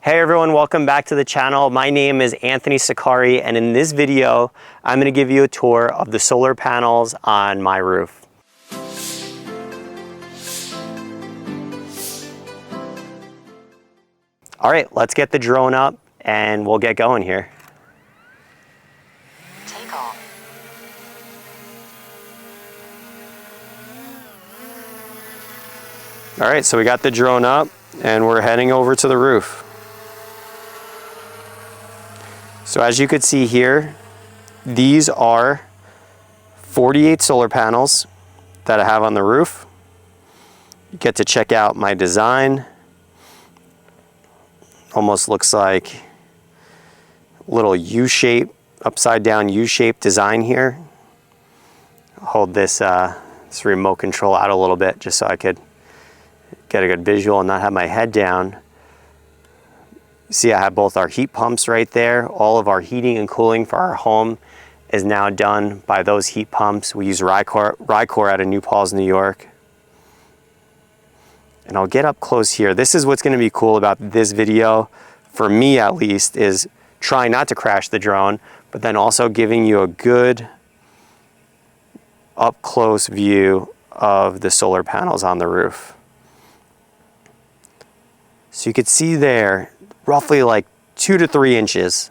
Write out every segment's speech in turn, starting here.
Hey everyone, welcome back to the channel. My name is Anthony Sakari, and in this video, I'm going to give you a tour of the solar panels on my roof. All right, let's get the drone up and we'll get going here. Take off. All right, so we got the drone up and we're heading over to the roof. So as you can see here, these are 48 solar panels that I have on the roof. You get to check out my design. Almost looks like a little U-shape, upside down U-shaped design here. I'll hold this remote control out a little bit just so I could get a good visual and not have my head down. See, I have both our heat pumps right there. All of our heating and cooling for our home is now done by those heat pumps. We use Rycor out of New Paltz, New York. And I'll get up close here. This is what's going to be cool about this video, for me at least, is trying not to crash the drone, but then also giving you a good up close view of the solar panels on the roof. So you could see there, roughly like 2 to 3 inches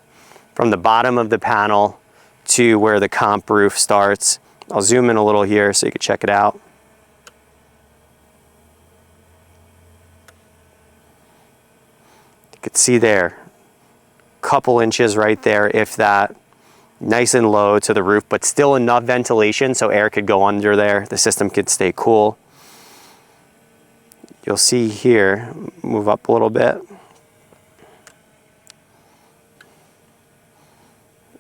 from the bottom of the panel to where the comp roof starts. I'll zoom in a little here so you can check it out. You could see there, couple inches right there, if that, nice and low to the roof, but still enough ventilation so air could go under there. The system could stay cool. You'll see here, move up a little bit.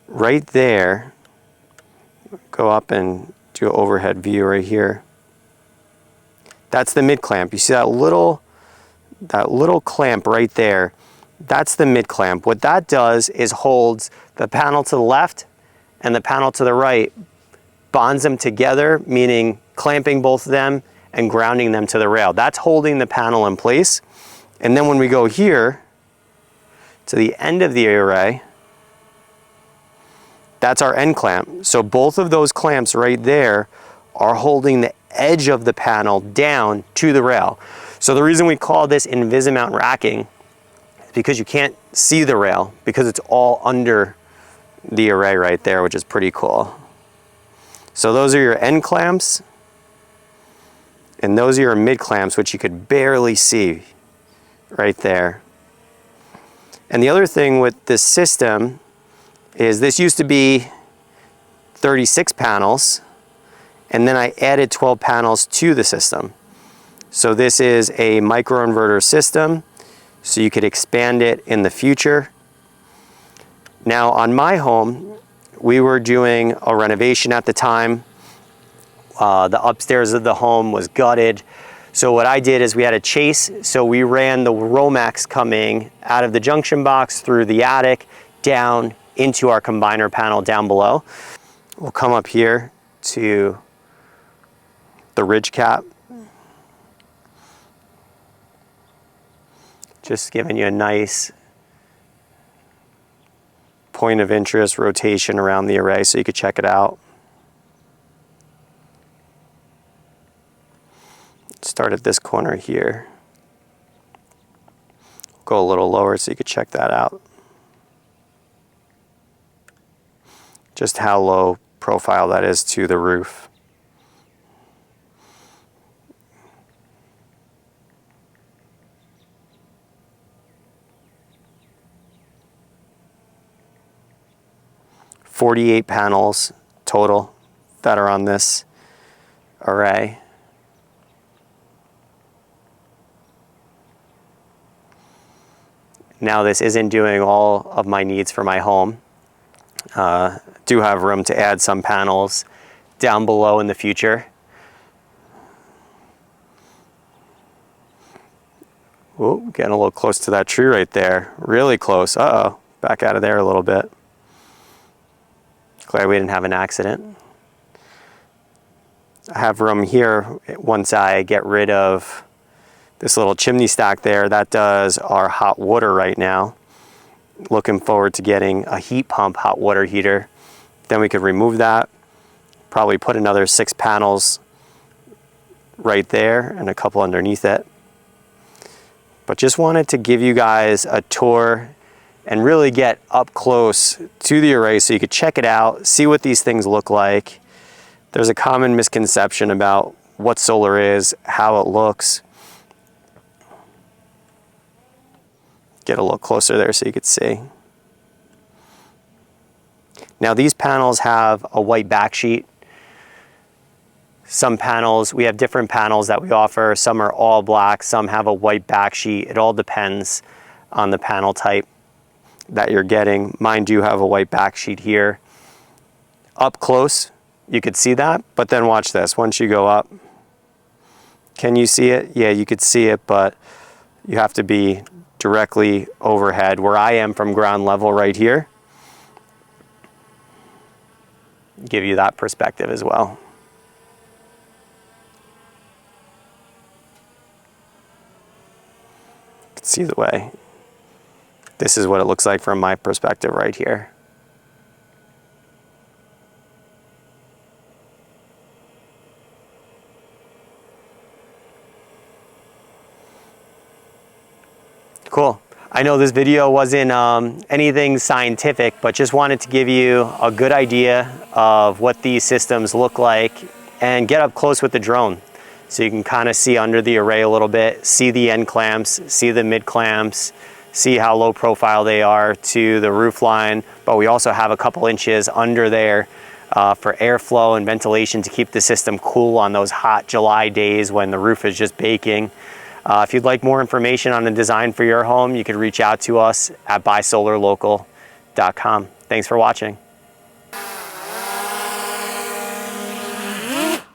Right there, go up and do an overhead view right here. That's the mid clamp. You see that little clamp right there? That's the mid clamp. What that does is holds the panel to the left and the panel to the right, bonds them together, meaning clamping both of them and grounding them to the rail. That's holding the panel in place. And then when we go here to the end of the array, that's our end clamp. So both of those clamps right there are holding the edge of the panel down to the rail. So the reason we call this Invisimount racking is because you can't see the rail because it's all under the array right there, which is pretty cool. So those are your end clamps, and those are your mid clamps, which you could barely see right there. And the other thing with this system is this used to be 36 panels, and then I added 12 panels to the system. So this is a microinverter system, so you could expand it in the future. Now on my home, we were doing a renovation at the time. The upstairs of the home was gutted. So what I did is we had a chase, so we ran the Romex coming out of the junction box through the attic down into our combiner panel down below. We'll come up here to the ridge cap. Just giving you a nice point of interest rotation around the array so you could check it out. Start at this corner here. Go a little lower so you could check that out. Just how low profile that is to the roof. "48 panels total that are on this array. Now this isn't doing all of my needs for my home. Do have room to add some panels down below in the future. Ooh, getting a little close to that tree right there. Really close. Uh-oh, back out of there a little bit. Glad we didn't have an accident. I have room here once I get rid of This little chimney stack there, that does our hot water right now. Looking forward to getting a heat pump hot water heater. Then we could remove that, probably put another 6 panels right there and a couple underneath it. But just wanted to give you guys a tour and really get up close to the array so you could check it out, see what these things look like. There's a common misconception about what solar is, how it looks. Get a little closer there so you could see. Now these panels have a white backsheet. Some panels, we have different panels that we offer. Some are all black, some have a white backsheet. It all depends on the panel type that you're getting. Mine do have a white backsheet here. Up close, you could see that, but then watch this. Once you go up, can you see it? Yeah, you could see it, but you have to be directly overhead where I am from ground level right here. Give you that perspective as well. You can see the way. This is what it looks like from my perspective right here. Cool. I know this video wasn't anything scientific, but just wanted to give you a good idea of what these systems look like and get up close with the drone. So you can kind of see under the array a little bit, see the end clamps, see the mid clamps, see how low profile they are to the roof line. But we also have a couple inches under there for airflow and ventilation to keep the system cool on those hot July days when the roof is just baking. If you'd like more information on the design for your home, you could reach out to us at buysolarlocal.com. Thanks for watching.